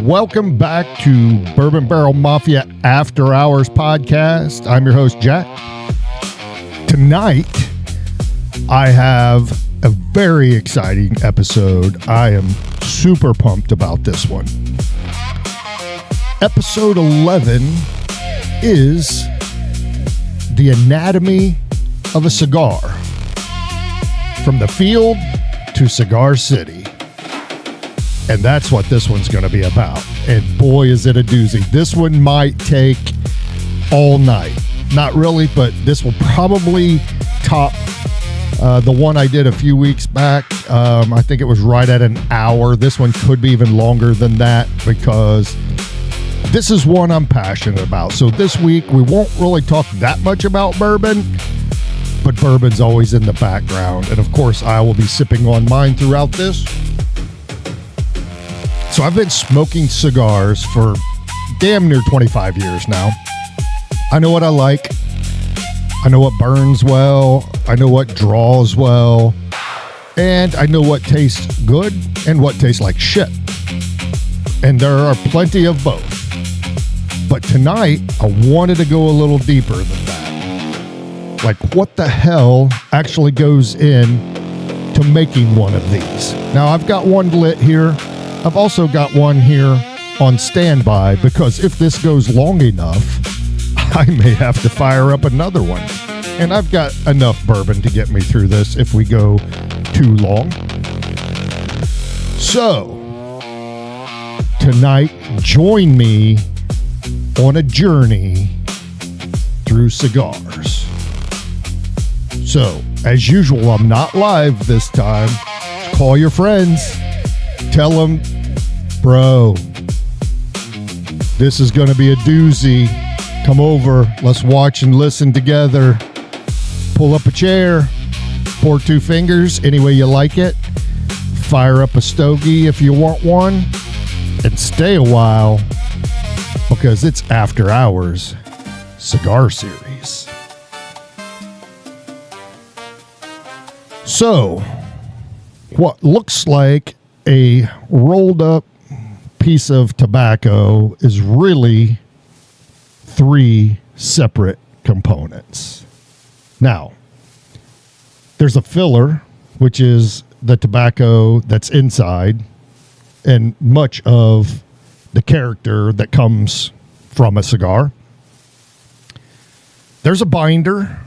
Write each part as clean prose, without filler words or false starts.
Welcome back to Bourbon Barrel Mafia After Hours Podcast. I'm your host, Jack. Tonight, I have a very exciting episode. I am super pumped about this one. Episode 11 is The Anatomy of a Cigar. From the field to Cigar City. And that's what this one's going to be about. And boy, is it a doozy. This one might take all night. Not really, but this will probably top the one I did a few weeks back. I think it was right at an hour. This one could be even longer than that because this is one I'm passionate about. So this week, we won't really talk that much about bourbon, but bourbon's always in the background. And of course, I will be sipping on mine throughout this. So I've been smoking cigars for damn near 25 years now. I know what I like. I know what burns well. I know what draws well. And I know what tastes good and what tastes like shit. And there are plenty of both. But tonight, I wanted to go a little deeper than that. Like, what the hell actually goes in to making one of these? Now, I've got one lit here. I've also got one here on standby because if this goes long enough, I may have to fire up another one. And I've got enough bourbon to get me through this if we go too long. So, tonight, join me on a journey through cigars. So, as usual, I'm not live this time. Call your friends. Tell them, bro, this is going to be a doozy. Come over. Let's watch and listen together. Pull up a chair. Pour two fingers any way you like it. Fire up a stogie if you want one. And stay a while because it's After Hours Cigar Series. So, what looks like a rolled up piece of tobacco is really three separate components. Now, there's a filler, which is the tobacco that's inside and much of the character that comes from a cigar. There's a binder.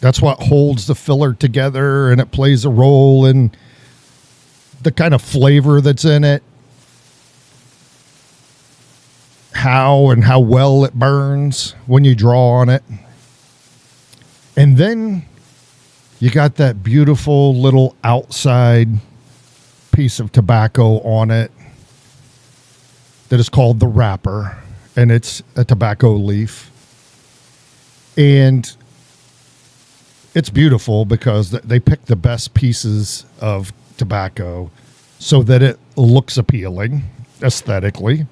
That's what holds the filler together, and it plays a role in the kind of flavor that's in it, how well it burns when you draw on it. And then you got that beautiful little outside piece of tobacco on it that is called the wrapper, and it's a tobacco leaf. And it's beautiful because they pick the best pieces of tobacco so that it looks appealing aesthetically.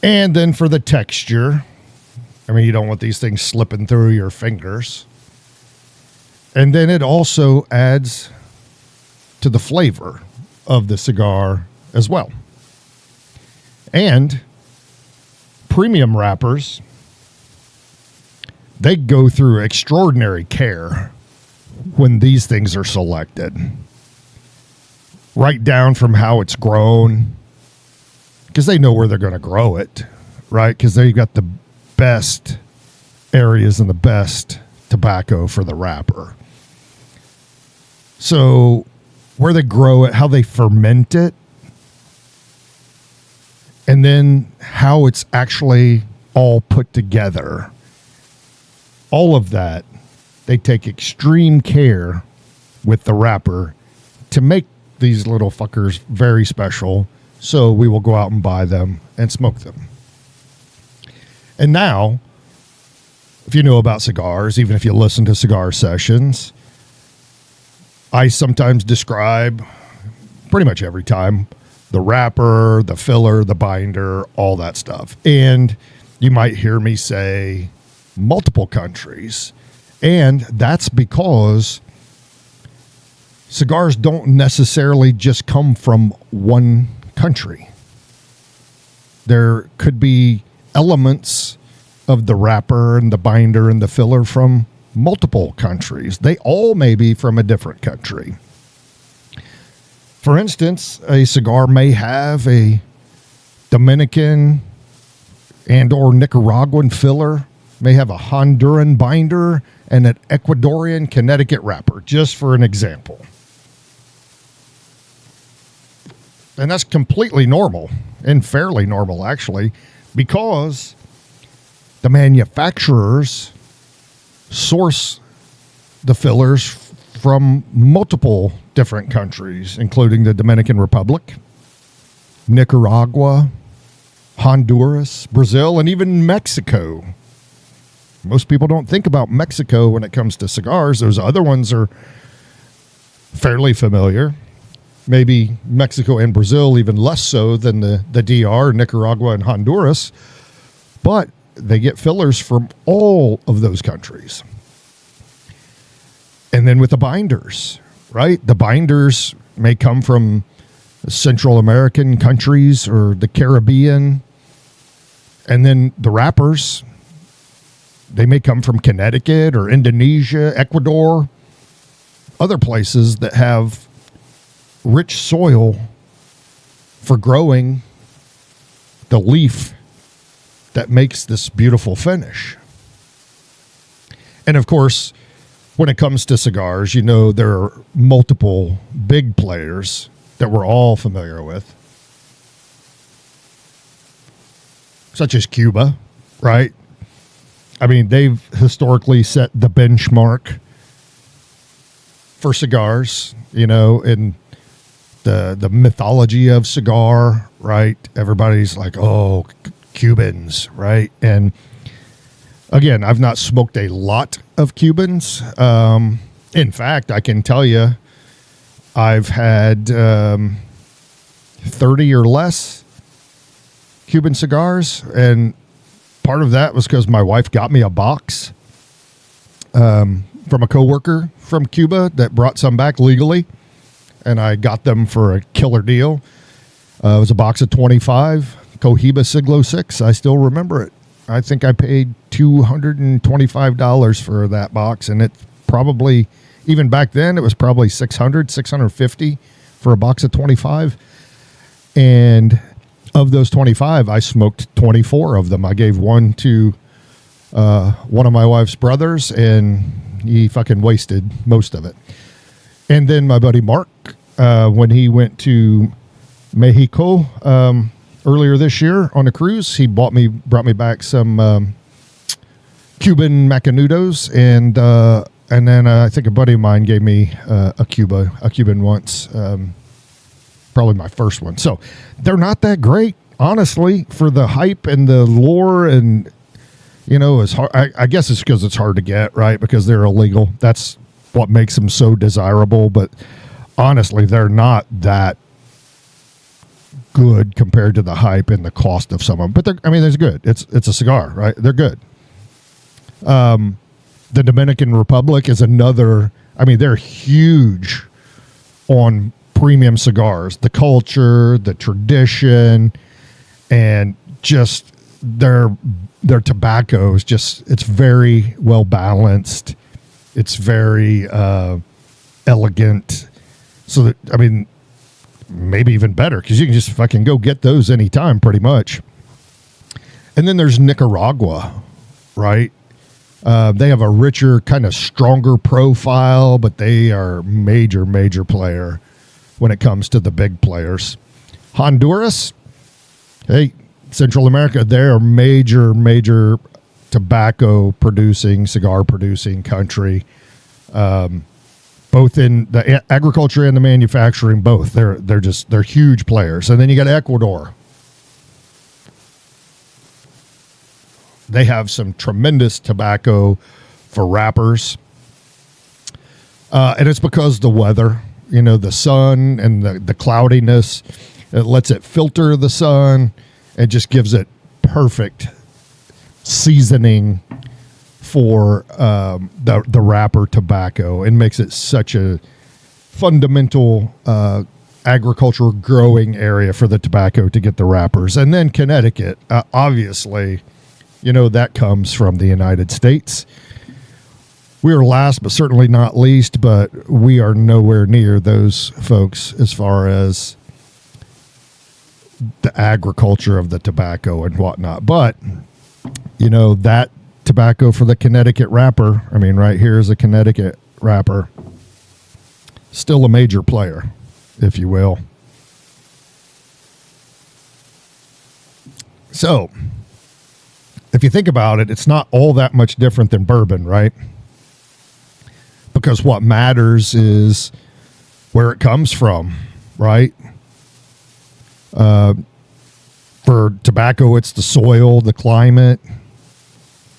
And then for the texture, I mean, you don't want these things slipping through your fingers. And then it also adds to the flavor of the cigar as well. And premium wrappers, they go through extraordinary care when these things are selected. Right down from how it's grown, because they know where they're going to grow it, right? Because they've got the best areas and the best tobacco for the wrapper. So where they grow it, how they ferment it, and then how it's actually all put together. All of that, they take extreme care with the wrapper to make these little fuckers very special. So we will go out and buy them and smoke them. And now, if you know about cigars, even if you listen to cigar sessions, I sometimes describe, pretty much every time, the wrapper, the filler, the binder, all that stuff. And you might hear me say multiple countries. And that's because cigars don't necessarily just come from one country. There could be elements of the wrapper and the binder and the filler from multiple countries. They all may be from a different country. For instance, a cigar may have a Dominican and or Nicaraguan filler, may have a Honduran binder and an Ecuadorian Connecticut wrapper, just for an example. And that's completely normal, and fairly normal actually, because the manufacturers source the fillers from multiple different countries, including the Dominican Republic, Nicaragua, Honduras, Brazil, and even Mexico. Most people don't think about Mexico when it comes to cigars. Those other ones are fairly familiar. Maybe Mexico and Brazil even less so than the DR, Nicaragua, and Honduras. But they get fillers from all of those countries. And then with the binders, right? The binders may come from Central American countries or the Caribbean. And then the wrappers, they may come from Connecticut or Indonesia, Ecuador, other places that have rich soil for growing the leaf that makes this beautiful finish. And of course, when it comes to cigars, you know, there are multiple big players that we're all familiar with, such as Cuba, right? I mean, they've historically set the benchmark for cigars, you know, in the mythology of cigar, right? Everybody's like, oh, Cubans, right? And again, I've not smoked a lot of Cubans. In fact, I can tell you I've had 30 or less Cuban cigars, and part of that was because my wife got me a box from a coworker from Cuba that brought some back legally, and I got them for a killer deal. It was a box of 25 Cohiba Siglo 6. I still remember it. I think I paid $225 for that box, and it probably, even back then, it was probably $650 for a box of 25. And of those 25, I smoked 24 of them. I gave one to one of my wife's brothers, and he fucking wasted most of it. And then my buddy Mark, when he went to Mexico earlier this year on a cruise, he brought me back some Cuban Macanudos, and then I think a buddy of mine gave me a Cuban once, probably my first one. So they're not that great, honestly, for the hype and the lore, and you know, it's hard. I guess it's because it's hard to get, right? Because they're illegal. That's what makes them so desirable. But honestly, they're not that good compared to the hype and the cost of some of them. But they're good. It's a cigar, right? They're good. The Dominican Republic is another. I mean, they're huge on premium cigars, the culture, the tradition, and just their tobacco is just, it's very well balanced. It's very elegant. So that, I mean, maybe even better, because you can just fucking go get those anytime pretty much. And then there's Nicaragua, right? They have a richer, kind of stronger profile, but they are major player when it comes to the big players. Honduras, hey, Central America, they're a major tobacco producing, cigar producing country. Both in the agriculture and the manufacturing, both. They're huge players. And then you got Ecuador. They have some tremendous tobacco for wrappers. And it's because the weather, you know, the sun and the cloudiness, it lets it filter the sun and just gives it perfect seasoning for the wrapper tobacco, and makes it such a fundamental agricultural growing area for the tobacco to get the wrappers. And then Connecticut, obviously, that comes from the United States. We are last, but certainly not least, but we are nowhere near those folks as far as the agriculture of the tobacco and whatnot. But, that tobacco for the Connecticut wrapper, right here is a Connecticut wrapper, still a major player, if you will. So, if you think about it, it's not all that much different than bourbon, right? Because what matters is where it comes from, right? For tobacco, it's the soil, the climate,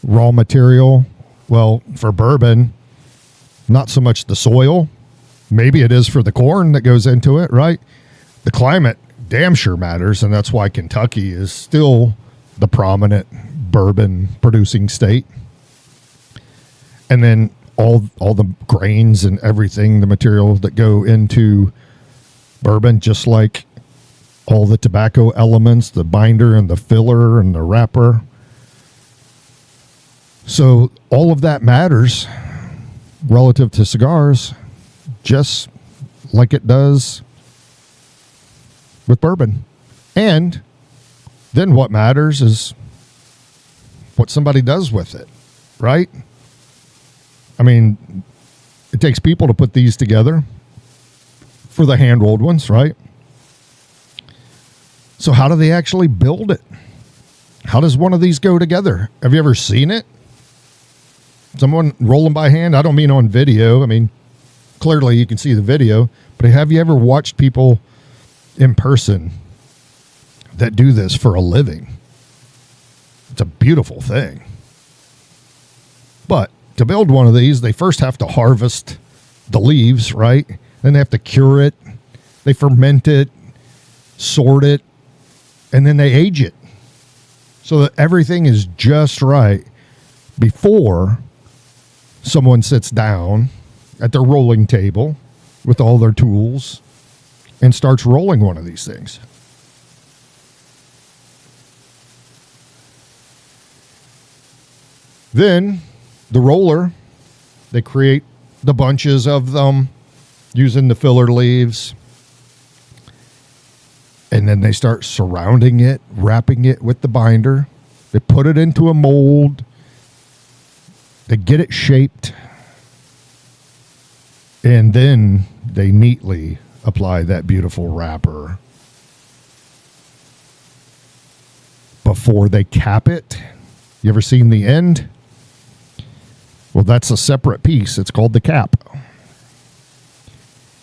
raw material. Well, for bourbon, not so much the soil. Maybe it is for the corn that goes into it, right? The climate damn sure matters, and that's why Kentucky is still the prominent bourbon producing state. And then all the grains and everything, the material that go into bourbon, just like all the tobacco elements, the binder and the filler and the wrapper. So all of that matters relative to cigars, just like it does with bourbon. And then what matters is what somebody does with it, right? It takes people to put these together for the hand-rolled ones, right? So how do they actually build it? How does one of these go together? Have you ever seen it? Someone rolling by hand? I don't mean on video. Clearly you can see the video, but have you ever watched people in person that do this for a living? It's a beautiful thing. But to build one of these, they first have to harvest the leaves, right? Then they have to cure it. They ferment it, sort it, and then they age it so that everything is just right before someone sits down at their rolling table with all their tools and starts rolling one of these things. Then the roller, they create the bunches of them using the filler leaves. And then they start surrounding it, wrapping it with the binder. They put it into a mold. They get it shaped. And then they neatly apply that beautiful wrapper before they cap it. You ever seen the end? Well, that's a separate piece. It's called the cap.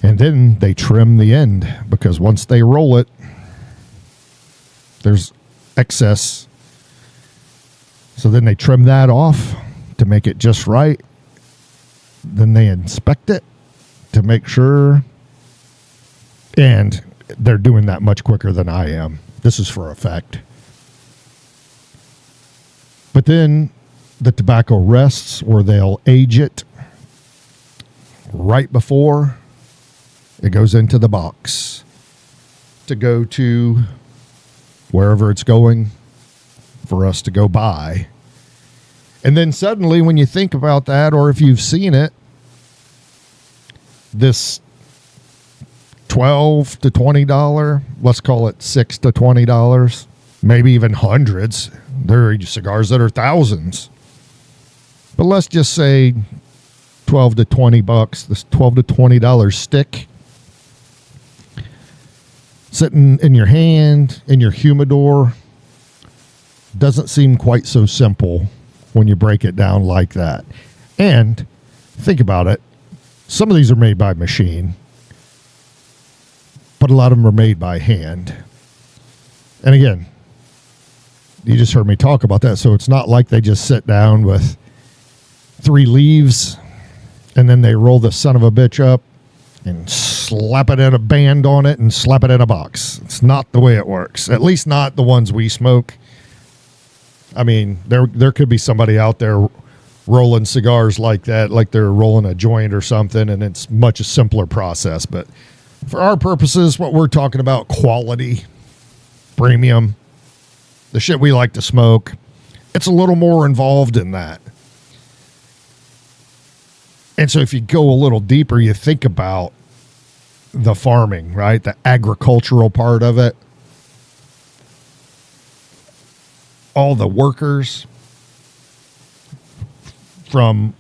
And then they trim the end because once they roll it, there's excess. So then they trim that off to make it just right. Then they inspect it to make sure. And they're doing that much quicker than I am. This is for effect. But then the tobacco rests, or they'll age it right before it goes into the box to go to wherever it's going for us to go buy. And then suddenly when you think about that, or if you've seen it, this $12 to $20, let's call it $6 to $20, maybe even hundreds. There are cigars that are thousands. But let's just say 12 to 20 bucks, this $12 to $20 stick sitting in your hand, in your humidor, doesn't seem quite so simple when you break it down like that. And think about it. Some of these are made by machine, but a lot of them are made by hand. And again, you just heard me talk about that. So it's not like they just sit down with 3 leaves and then they roll the son of a bitch up and slap it in a band on it and slap it in a box. It's not the way it works. At least not the ones we smoke. There could be somebody out there rolling cigars like that, like they're rolling a joint or something, and it's much a simpler process. But For our purposes, what we're talking about, quality, premium, the shit we like to smoke, it's a little more involved in that. And so if you go a little deeper, you think about the farming, right? The agricultural part of it. All the workers from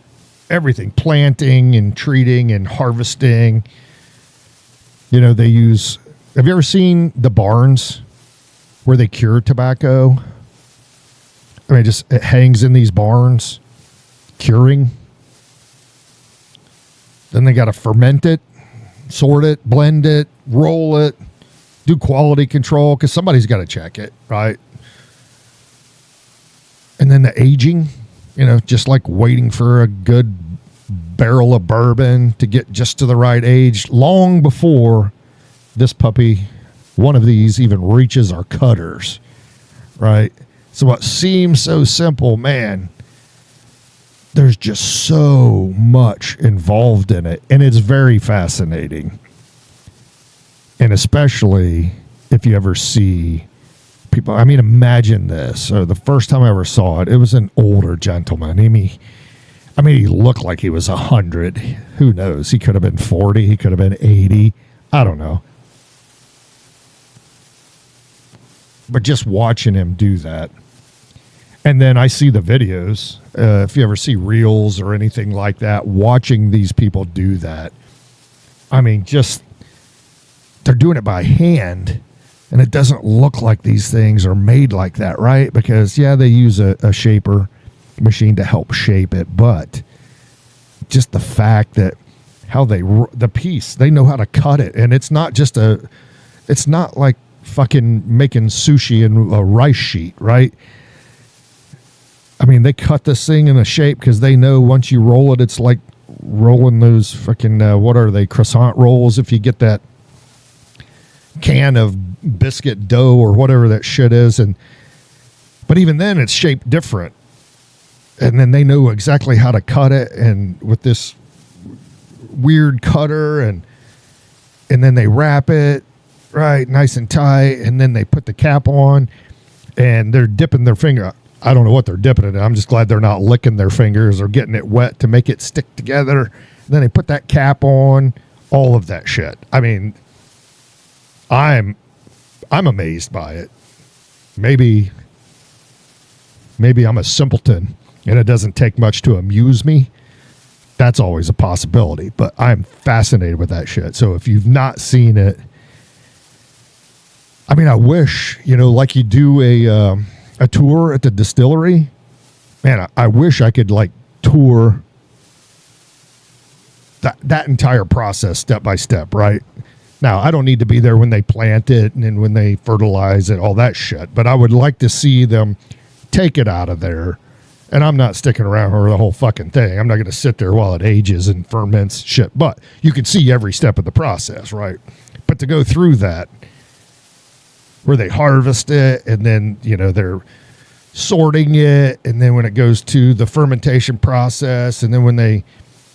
everything, planting and treating and harvesting. You know, they use, have you ever seen the barns where they cure tobacco? I mean, just it hangs in these barns, curing. Then they got to ferment it, sort it, blend it, roll it, do quality control, because somebody's got to check it, right? And then the aging, you know, just like waiting for a good barrel of bourbon to get just to the right age, long before this puppy, one of these, even reaches our cutters, right? So what seems so simple, man, there's just so much involved in it, and it's very fascinating. And especially if you ever see people, I mean, imagine this. So the first time I ever saw it, it was an older gentleman. I mean, he looked like he was 100. Who knows? He could have been 40. He could have been 80. I don't know. But just watching him do that. And then I see the videos. If you ever see reels or anything like that, watching these people do that. I mean, just, they're doing it by hand. And it doesn't look like these things are made like that, right? Because, yeah, they use a shaper machine to help shape it, but just the fact that how the piece, they know how to cut it. And it's not just it's not like fucking making sushi in a rice sheet, right? I mean, they cut this thing in a shape because they know once you roll it, it's like rolling those fucking, what are they, croissant rolls, if you get that can of biscuit dough or whatever that shit is. But even then, it's shaped different. And then they know exactly how to cut it, and with this weird cutter, and then they wrap it right nice and tight, and then they put the cap on, and they're dipping their finger. I don't know what they're dipping it in. I'm just glad they're not licking their fingers or getting it wet to make it stick together. And then they put that cap on, all of that shit. I mean, I'm amazed by it. Maybe I'm a simpleton and it doesn't take much to amuse me. That's always a possibility, but I'm fascinated with that shit. So if you've not seen it, I mean, I wish, like you do a tour at the distillery, man, I wish I could like tour that entire process step by step, right? Now, I don't need to be there when they plant it and then when they fertilize it, all that shit, but I would like to see them take it out of there. And I'm not sticking around for the whole fucking thing. I'm not going to sit there while it ages and ferments shit. But you can see every step of the process, right? But to go through that, where they harvest it, and then, they're sorting it, and then when it goes to the fermentation process, and then when they,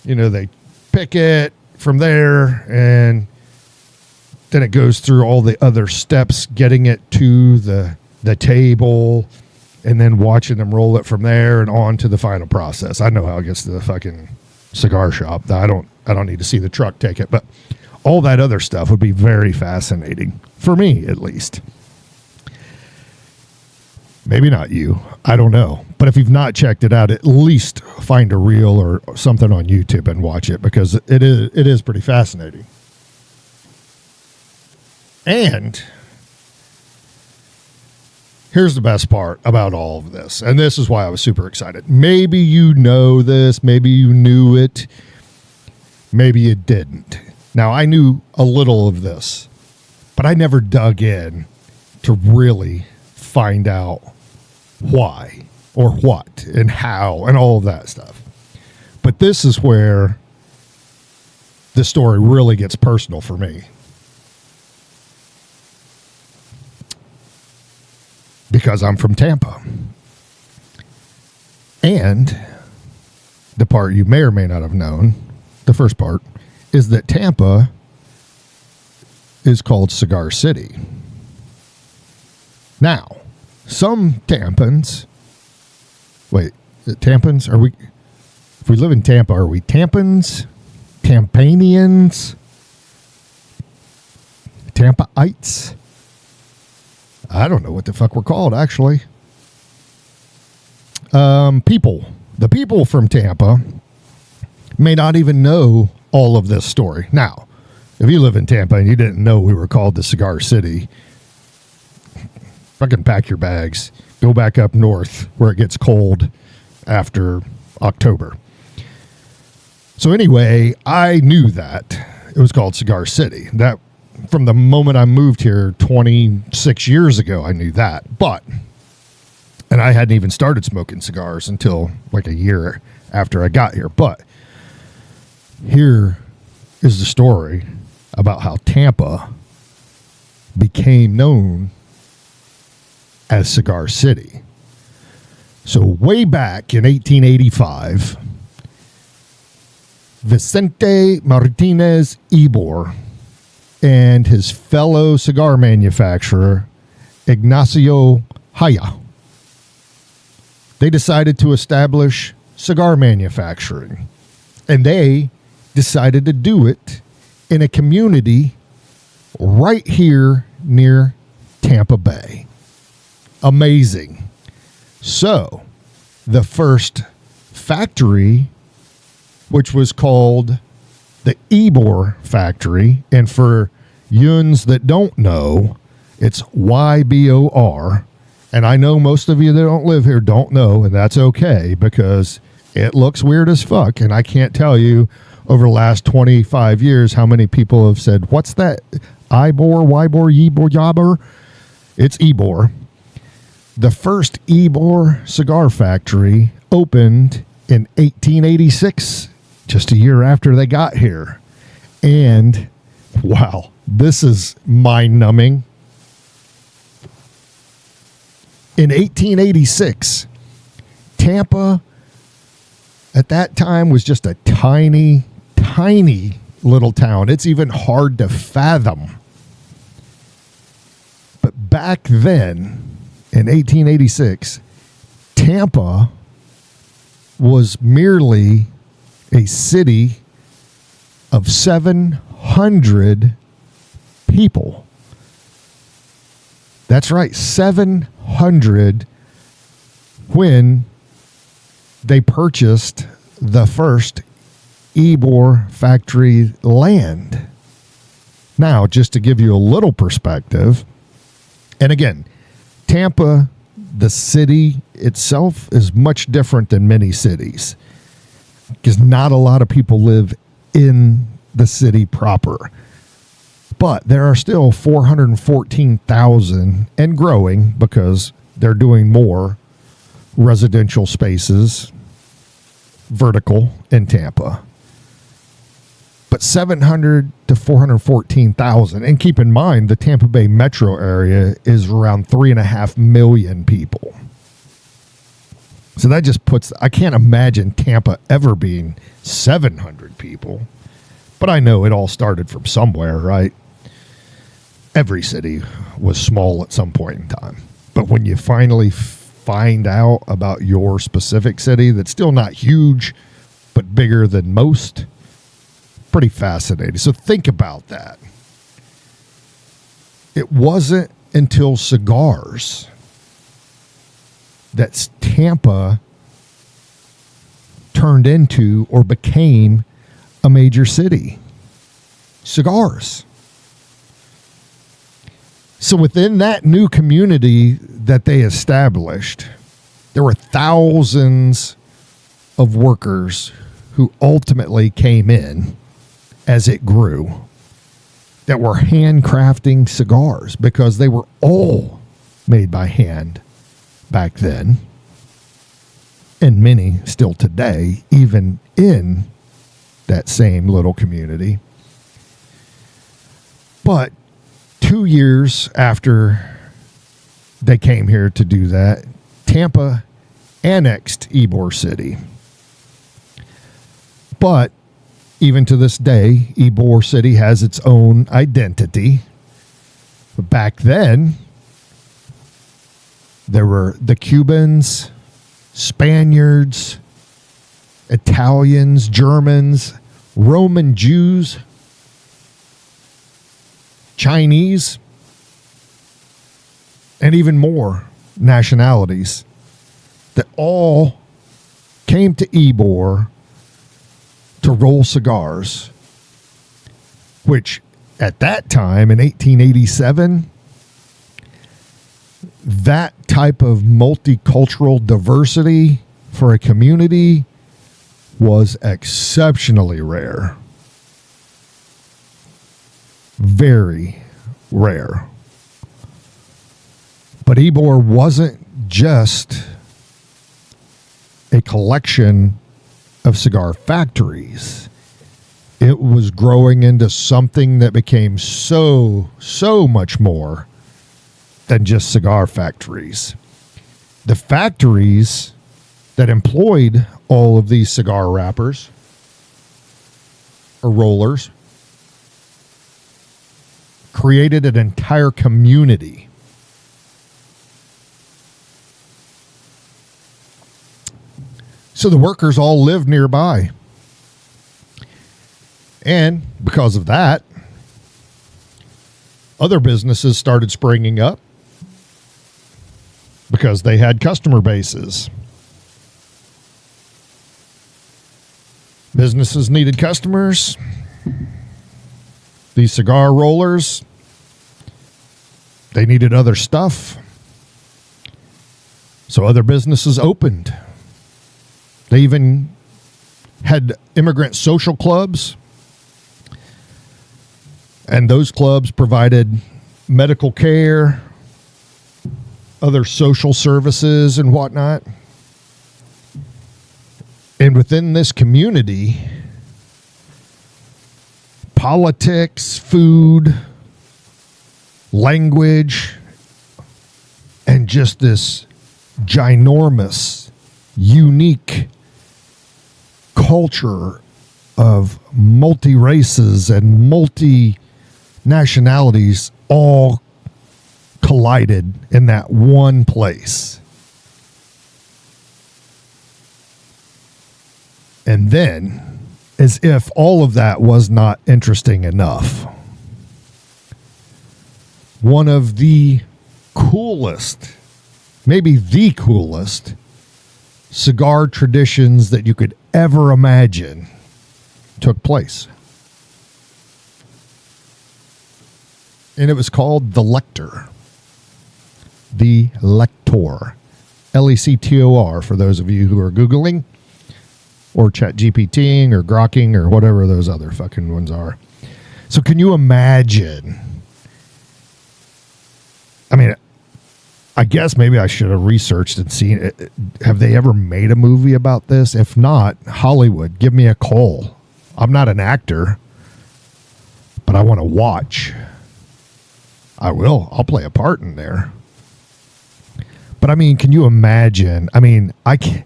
they pick it from there, and then it goes through all the other steps, getting it to the table, and then watching them roll it from there and on to the final process. I know how it gets to the fucking cigar shop. I don't need to see the truck take it, but all that other stuff would be very fascinating for me, at least. Maybe not you. I don't know. But if you've not checked it out, at least find a reel or something on YouTube and watch it, because it is pretty fascinating. And here's the best part about all of this, and this is why I was super excited. Maybe you know this, maybe you knew it, maybe you didn't. Now, I knew a little of this, but I never dug in to really find out why or what and how and all of that stuff. But this is where the story really gets personal for me. Because I'm from Tampa. And the part you may or may not have known, the first part, is that Tampa is called Cigar City. Now, some Tampans, Tampans? If we live in Tampa, are we Tampans? Tampanians? Tampaites? I don't know what the fuck we're called, actually. The people from Tampa may not even know all of this story. Now, if you live in Tampa and you didn't know we were called the Cigar City, fucking pack your bags. Go back up north where it gets cold after October. So anyway, I knew that it was called Cigar City. That from the moment I moved here 26 years ago, I knew that. And I hadn't even started smoking cigars until like a year after I got here. But here is the story about how Tampa became known as Cigar City. So way back in 1885, Vicente Martínez Ybor and his fellow cigar manufacturer, Ignacio Haya, they decided to establish cigar manufacturing. And they decided to do it in a community right here near Tampa Bay. Amazing. So, the first factory, which was called the Ybor factory, and for yuns that don't know, it's YBOR. And I know most of you that don't live here don't know, and that's okay because it looks weird as fuck. And I can't tell you over the last 25 years how many people have said, what's that? Ybor, Ybor, Yabor? It's Ybor. The first Ybor cigar factory opened in 1886, just a year after they got here. And wow, this is mind-numbing. In 1886, Tampa at that time was just a tiny, tiny little town. It's even hard to fathom. But back then, in 1886, Tampa was merely a city of 700 people. That's right, 700 when they purchased the first Ybor factory land. Now, just to give you a little perspective, and again, Tampa, the city itself, is much different than many cities because not a lot of people live in the city proper. But there are still 414,000 and growing because they're doing more residential spaces, vertical in Tampa. But 700 to 414,000. And keep in mind, the Tampa Bay metro area is around 3.5 million people. So that just puts, I can't imagine Tampa ever being 700 people. But I know it all started from somewhere, right? Every city was small at some point in time. But when you finally find out about your specific city that's still not huge, but bigger than most, pretty fascinating. So think about that. It wasn't until cigars that Tampa turned into or became a major city. Cigars. So within that new community that they established, there were thousands of workers who ultimately came in as it grew that were handcrafting cigars because they were all made by hand back then, and many still today, even in that same little community. But 2 years after they came here to do that, Tampa annexed Ybor City. But even to this day, Ybor City has its own identity. But back then, there were the Cubans, Spaniards, Italians, Germans, Roman Jews, Chinese, and even more nationalities that all came to Ybor to roll cigars, which at that time in 1887, that type of multicultural diversity for a community was exceptionally rare. Very rare. But Ybor wasn't just a collection of cigar factories. It was growing into something that became so much more than just cigar factories. The factories that employed all of these cigar wrappers or rollers created an entire community. So the workers all lived nearby. And because of that, other businesses started springing up because they had customer bases. Businesses needed customers. These cigar rollers, they needed other stuff. So other businesses opened. They even had immigrant social clubs. And those clubs provided medical care, other social services and whatnot. And within this community, politics, food, language, and just this ginormous, unique culture of multi-races and multi-nationalities all collided in that one place. And then, as if all of that was not interesting enough, one of the coolest, maybe the coolest cigar traditions that you could ever imagine took place. And it was called the Lector. The Lector. Lector, for those of you who are Googling or ChatGPTing or Grokking or whatever those other fucking ones are. So can you imagine? I mean, I guess maybe I should have researched and seen it. Have they ever made a movie about this? If not, Hollywood, give me a call. I'm not an actor, but I want to watch. I will. I'll play a part in there. But I mean, can you imagine? I mean, I can't.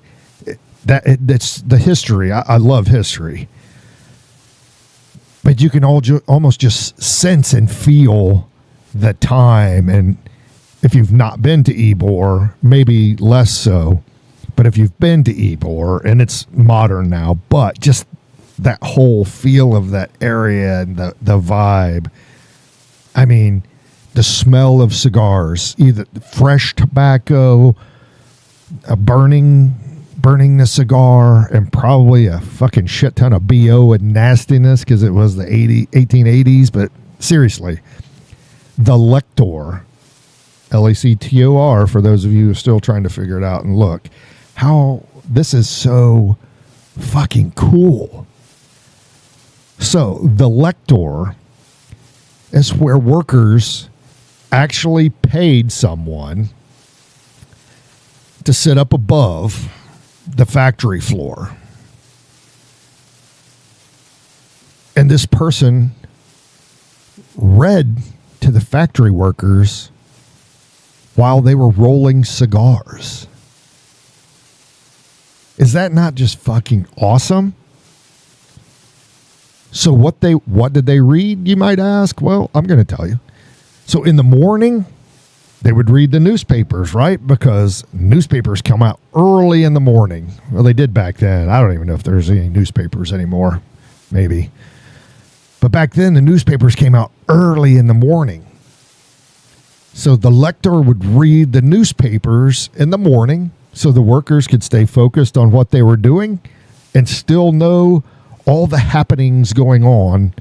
That's the history. I love history. But you can almost just sense and feel the time. And if you've not been to Ybor, maybe less so. But if you've been to Ybor, and it's modern now, but just that whole feel of that area and the vibe. I mean, the smell of cigars, either fresh tobacco, burning the cigar, and probably a fucking shit ton of BO and nastiness because it was the 1880s. But seriously, the Lector, Lector, for those of you who are still trying to figure it out and look, how this is so fucking cool. So the Lector is where workers actually paid someone to sit up above the factory floor. And this person read to the factory workers while they were rolling cigars. Is that not just fucking awesome? So what did they read, you might ask? Well, I'm going to tell you. So in the morning, they would read the newspapers, right? Because newspapers come out early in the morning. Well, they did back then. I don't even know if there's any newspapers anymore. Maybe. But back then, the newspapers came out early in the morning. So the lector would read the newspapers in the morning so the workers could stay focused on what they were doing and still know all the happenings going on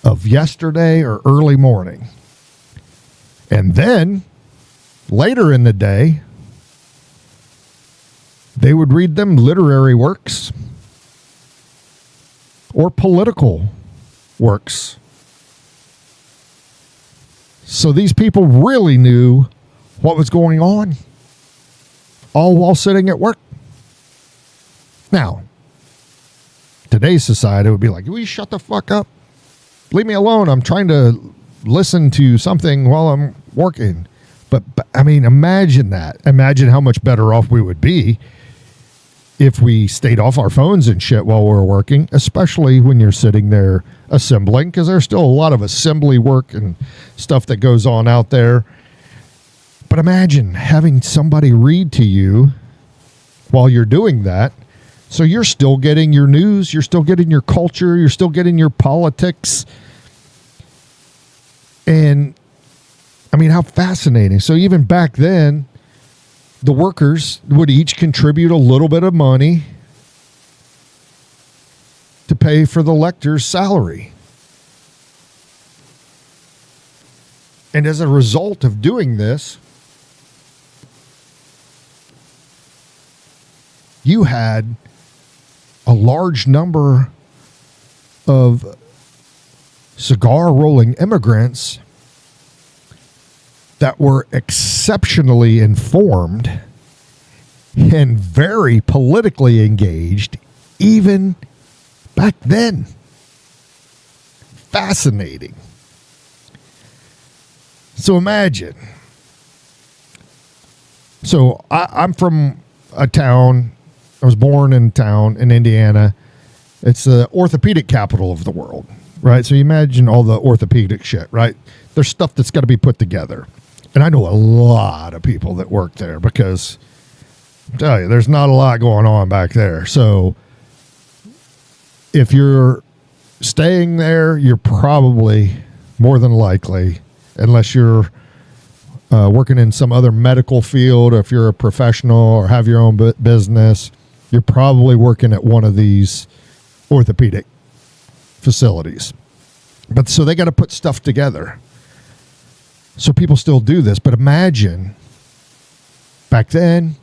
of yesterday or early morning. And then later in the day, they would read them literary works or political works. So these people really knew what was going on, all while sitting at work. Now, today's society would be like, will you shut the fuck up? Leave me alone. I'm trying to listen to something while I'm working. But I mean, imagine that. Imagine how much better off we would be if we stayed off our phones and shit while we're working, especially when you're sitting there assembling, because there's still a lot of assembly work and stuff that goes on out there. But imagine having somebody read to you while you're doing that. So you're still getting your news, you're still getting your culture, you're still getting your politics. And I mean, how fascinating. So even back then, the workers would each contribute a little bit of money to pay for the lector's salary. And as a result of doing this, you had a large number of cigar rolling immigrants that were exceptionally informed and very politically engaged even back then. Fascinating. So imagine. So I'm from a town. I was born in a town in Indiana. It's the orthopedic capital of the world, right? So you imagine all the orthopedic shit, right? There's stuff that's got to be put together. And I know a lot of people that work there because, I tell you, there's not a lot going on back there. So if you're staying there, you're probably more than likely, unless you're working in some other medical field, or if you're a professional or have your own business, you're probably working at one of these orthopedic facilities. But so they got to put stuff together. So people still do this, but imagine back then,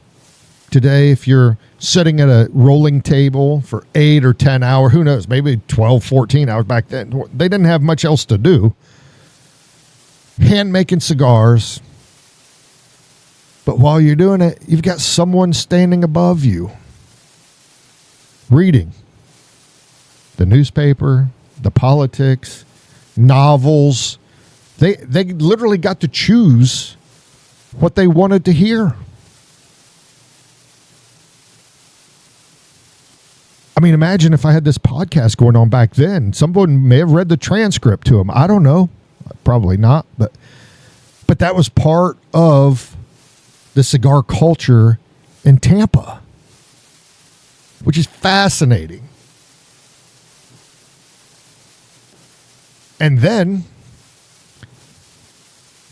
today, if you're sitting at a rolling table for 8 or 10 hours, who knows, maybe 12, 14 hours back then, they didn't have much else to do. Hand making cigars. But while you're doing it, you've got someone standing above you, reading the newspaper, the politics, novels. They literally got to choose what they wanted to hear. I mean, imagine if I had this podcast going on back then. Someone may have read the transcript to them. I don't know. Probably not. But that was part of the cigar culture in Tampa, which is fascinating. And then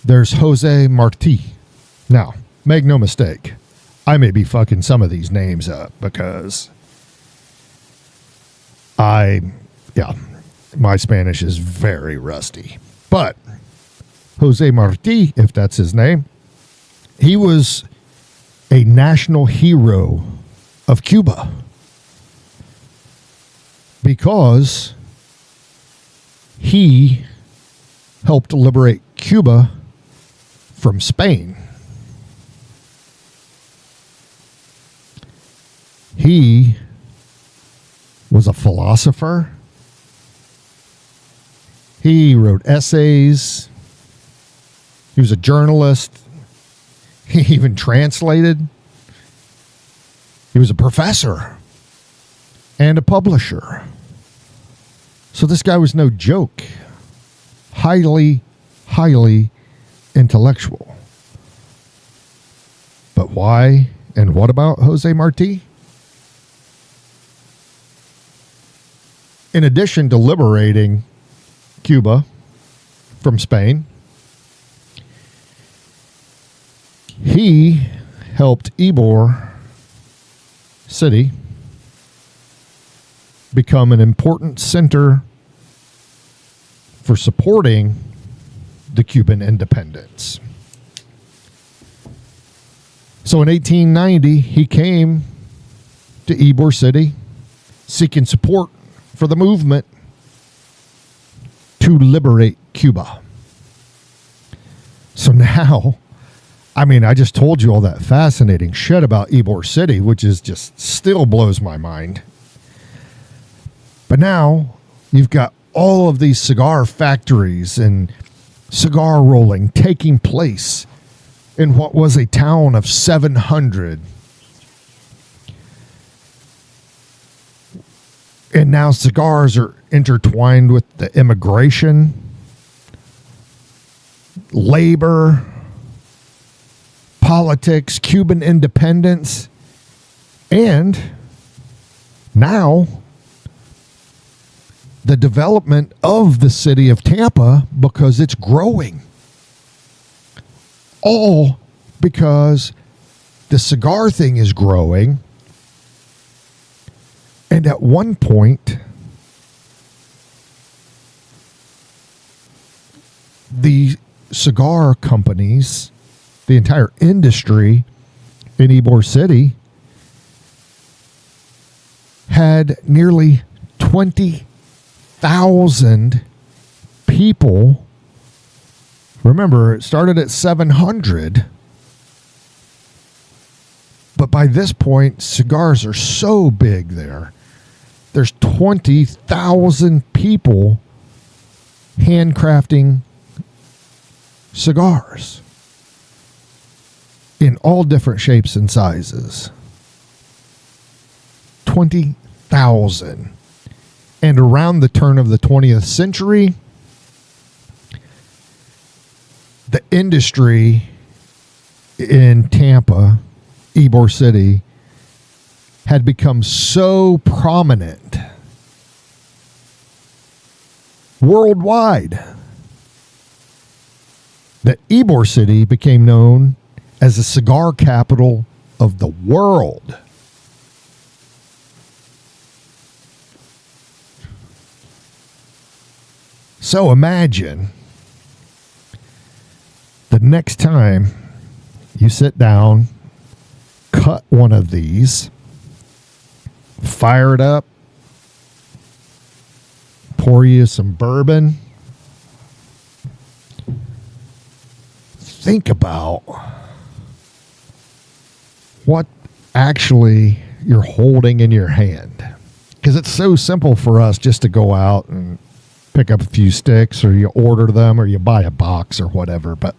there's José Martí. Now, make no mistake, I may be fucking some of these names up because my Spanish is very rusty. But José Martí, if that's his name, he was a national hero of Cuba because he helped liberate Cuba from Spain. He was a philosopher. He wrote essays. He was a journalist. He even translated. He was a professor and a publisher. So this guy was no joke. Highly, highly intellectual. But why and what about José Martí? In addition to liberating Cuba from Spain, he helped Ybor City become an important center for supporting the Cuban independence. So in 1890, he came to Ybor City seeking support for the movement to liberate Cuba. So now, I just told you all that fascinating shit about Ybor City, which is just still blows my mind. But now you've got all of these cigar factories and cigar rolling taking place in what was a town of 700. And now cigars are intertwined with the immigration, labor, politics, Cuban independence, and now the development of the city of Tampa because it's growing. All because the cigar thing is growing. And at one point, the cigar companies, the entire industry in Ybor City had nearly 20,000 people. Remember, it started at 700. But by this point, cigars are so big there. There's 20,000 people handcrafting cigars in all different shapes and sizes. 20,000. And around the turn of the 20th century, the industry in Tampa, Ybor City, had become so prominent worldwide that Ybor City became known as the cigar capital of the world. So imagine the next time you sit down, cut one of these, fire it up, pour you some bourbon. Think about what actually you're holding in your hand. Because it's so simple for us just to go out and pick up a few sticks, or you order them, or you buy a box or whatever. But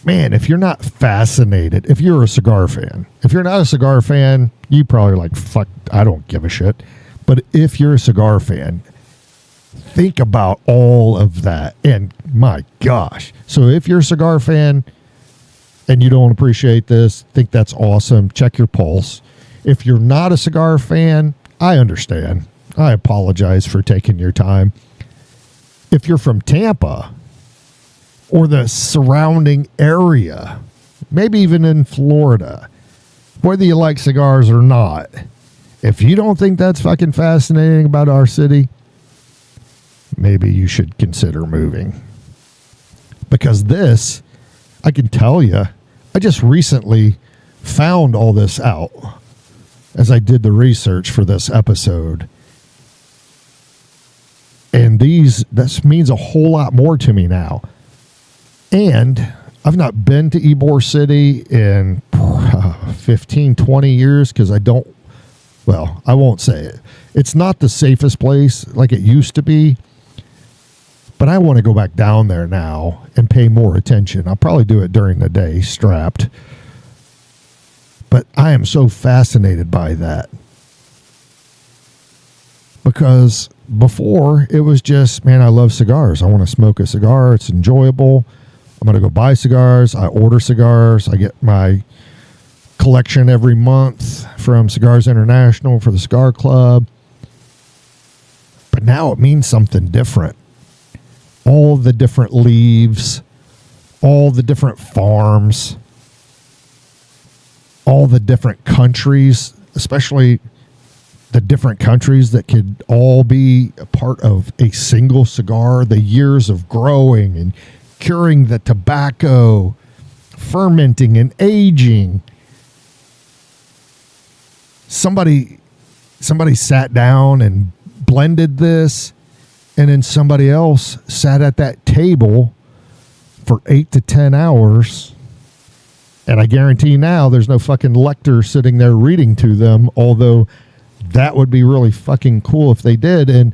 man, if you're not fascinated, if you're a cigar fan, if you're not a cigar fan, you probably are like, fuck, I don't give a shit. But if you're a cigar fan, think about all of that. And my gosh. So if you're a cigar fan and you don't appreciate this, think that's awesome, check your pulse. If you're not a cigar fan, I understand. I apologize for taking your time. If you're from Tampa or the surrounding area, maybe even in Florida, whether you like cigars or not, if you don't think that's fucking fascinating about our city, maybe you should consider moving. Because this, I can tell you, I just recently found all this out as I did the research for this episode. And this means a whole lot more to me now. And I've not been to Ybor City in 15, 20 years because I won't say it. It's not the safest place like it used to be. But I want to go back down there now and pay more attention. I'll probably do it during the day, strapped. But I am so fascinated by that. Because because before it was just, man, I love cigars. I want to smoke a cigar. It's enjoyable. I'm going to go buy cigars. I order cigars. I get my collection every month from Cigars International for the Cigar Club. But now it means something different. All the different leaves, all the different farms, all the different countries, especially the different countries that could all be a part of a single cigar, the years of growing and curing the tobacco, fermenting and aging. Somebody sat down and blended this, and then somebody else sat at that table for 8 to 10 hours. And I guarantee now there's no fucking lector sitting there reading to them, although that would be really fucking cool if they did. And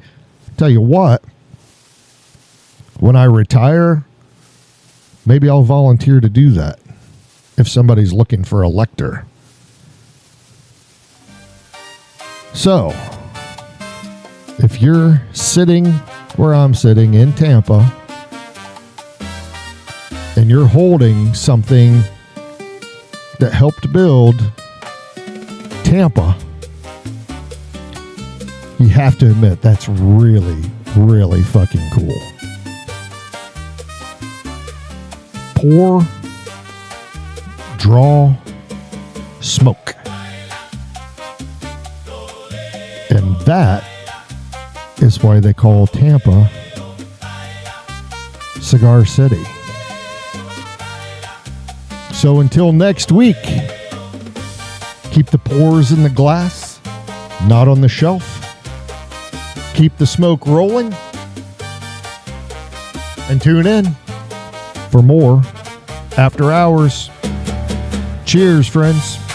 tell you what, when I retire, maybe I'll volunteer to do that if somebody's looking for a lector. So, if you're sitting where I'm sitting in Tampa and you're holding something that helped build Tampa, you have to admit that's really, really fucking cool. Pour, draw, smoke. And that is why they call Tampa Cigar City. So until next week, keep the pours in the glass, not on the shelf. Keep the smoke rolling. And tune in for more After Hours. Cheers, friends.